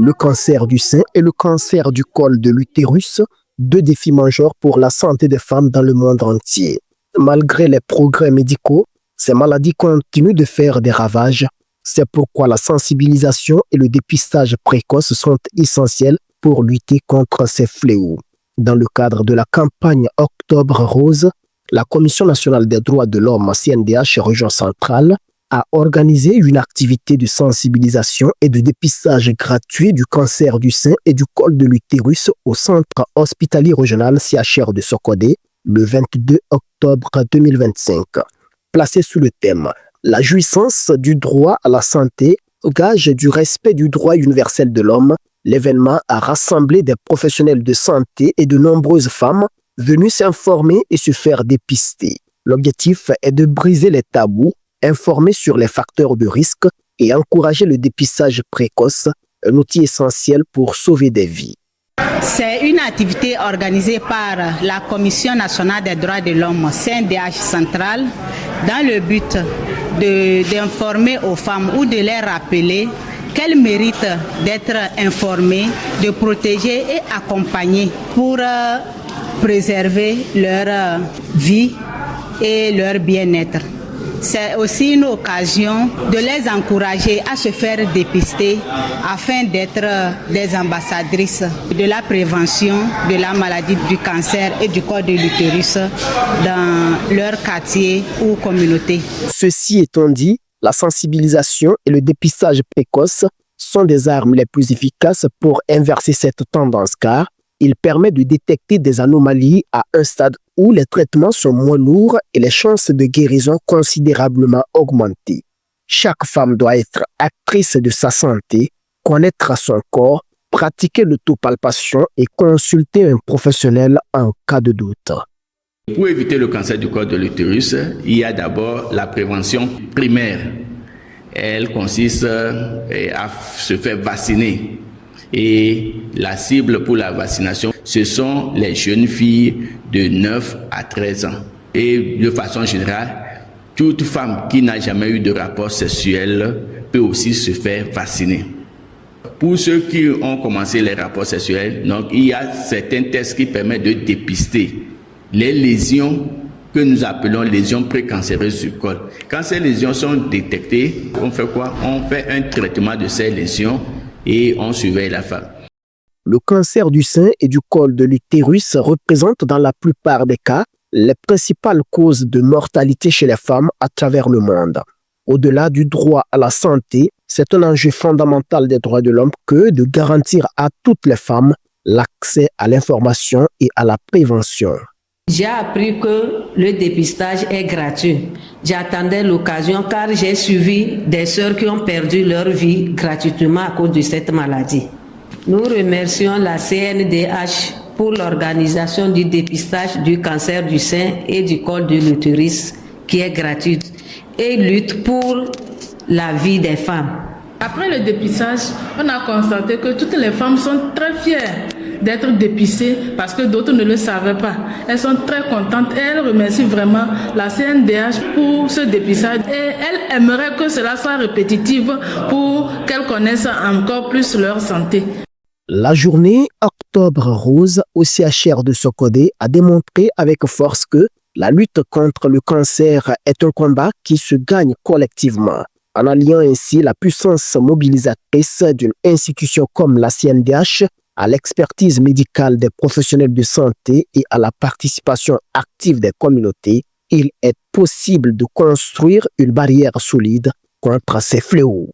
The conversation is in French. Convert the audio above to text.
le cancer du sein et le cancer du col de l'utérus, deux défis majeurs pour la santé des femmes dans le monde entier. Malgré les progrès médicaux, ces maladies continuent de faire des ravages. C'est pourquoi la sensibilisation et le dépistage précoce sont essentiels pour lutter contre ces fléaux. Dans le cadre de la campagne Octobre Rose, la Commission nationale des droits de l'homme CNDH Région centrale a organisé une activité de sensibilisation et de dépistage gratuit du cancer du sein et du col de l'utérus au centre hospitalier régional CHR de Sokodé le 22 octobre 2025. Placé sous le thème « La jouissance du droit à la santé, gage du respect du droit universel de l'homme », l'événement a rassemblé des professionnels de santé et de nombreuses femmes venues s'informer et se faire dépister. L'objectif est de briser les tabous, informer sur les facteurs de risque et encourager le dépistage précoce, un outil essentiel pour sauver des vies. C'est une activité organisée par la Commission nationale des droits de l'homme, CNDH centrale, dans le but d'informer aux femmes ou de les rappeler qu'elles méritent d'être informées, de protéger et accompagner pour préserver leur vie et leur bien-être. C'est aussi une occasion de les encourager à se faire dépister afin d'être des ambassadrices de la prévention de la maladie du cancer et du col de l'utérus dans leur quartier ou communauté. Ceci étant dit, la sensibilisation et le dépistage précoce sont des armes les plus efficaces pour inverser cette tendance car il permet de détecter des anomalies à un stade où les traitements sont moins lourds et les chances de guérison considérablement augmentées. Chaque femme doit être actrice de sa santé, connaître son corps, pratiquer l'autopalpation et consulter un professionnel en cas de doute. Pour éviter le cancer du col de l'utérus, il y a d'abord la prévention primaire. Elle consiste à se faire vacciner. Et la cible pour la vaccination, ce sont les jeunes filles de 9 à 13 ans. Et de façon générale, toute femme qui n'a jamais eu de rapport sexuel peut aussi se faire vacciner. Pour ceux qui ont commencé les rapports sexuels, donc, il y a certains tests qui permettent de dépister les lésions que nous appelons lésions précancéreuses du col. Quand ces lésions sont détectées, on fait quoi? On fait un traitement de ces lésions et on surveille la femme. Le cancer du sein et du col de l'utérus représente dans la plupart des cas les principales causes de mortalité chez les femmes à travers le monde. Au-delà du droit à la santé, c'est un enjeu fondamental des droits de l'homme que de garantir à toutes les femmes l'accès à l'information et à la prévention. J'ai appris que le dépistage est gratuit. J'attendais l'occasion car j'ai suivi des sœurs qui ont perdu leur vie gratuitement à cause de cette maladie. Nous remercions la CNDH pour l'organisation du dépistage du cancer du sein et du col de l'utérus qui est gratuite et lutte pour la vie des femmes. Après le dépistage, on a constaté que toutes les femmes sont très fières d'être dépistées parce que d'autres ne le savaient pas. Elles sont très contentes et elles remercient vraiment la CNDH pour ce dépistage et elles aimeraient que cela soit répétitif pour qu'elles connaissent encore plus leur santé. La journée Octobre Rose au CHR de Sokodé a démontré avec force que la lutte contre le cancer est un combat qui se gagne collectivement. En alliant ainsi la puissance mobilisatrice d'une institution comme la CNDH à l'expertise médicale des professionnels de santé et à la participation active des communautés, il est possible de construire une barrière solide contre ces fléaux.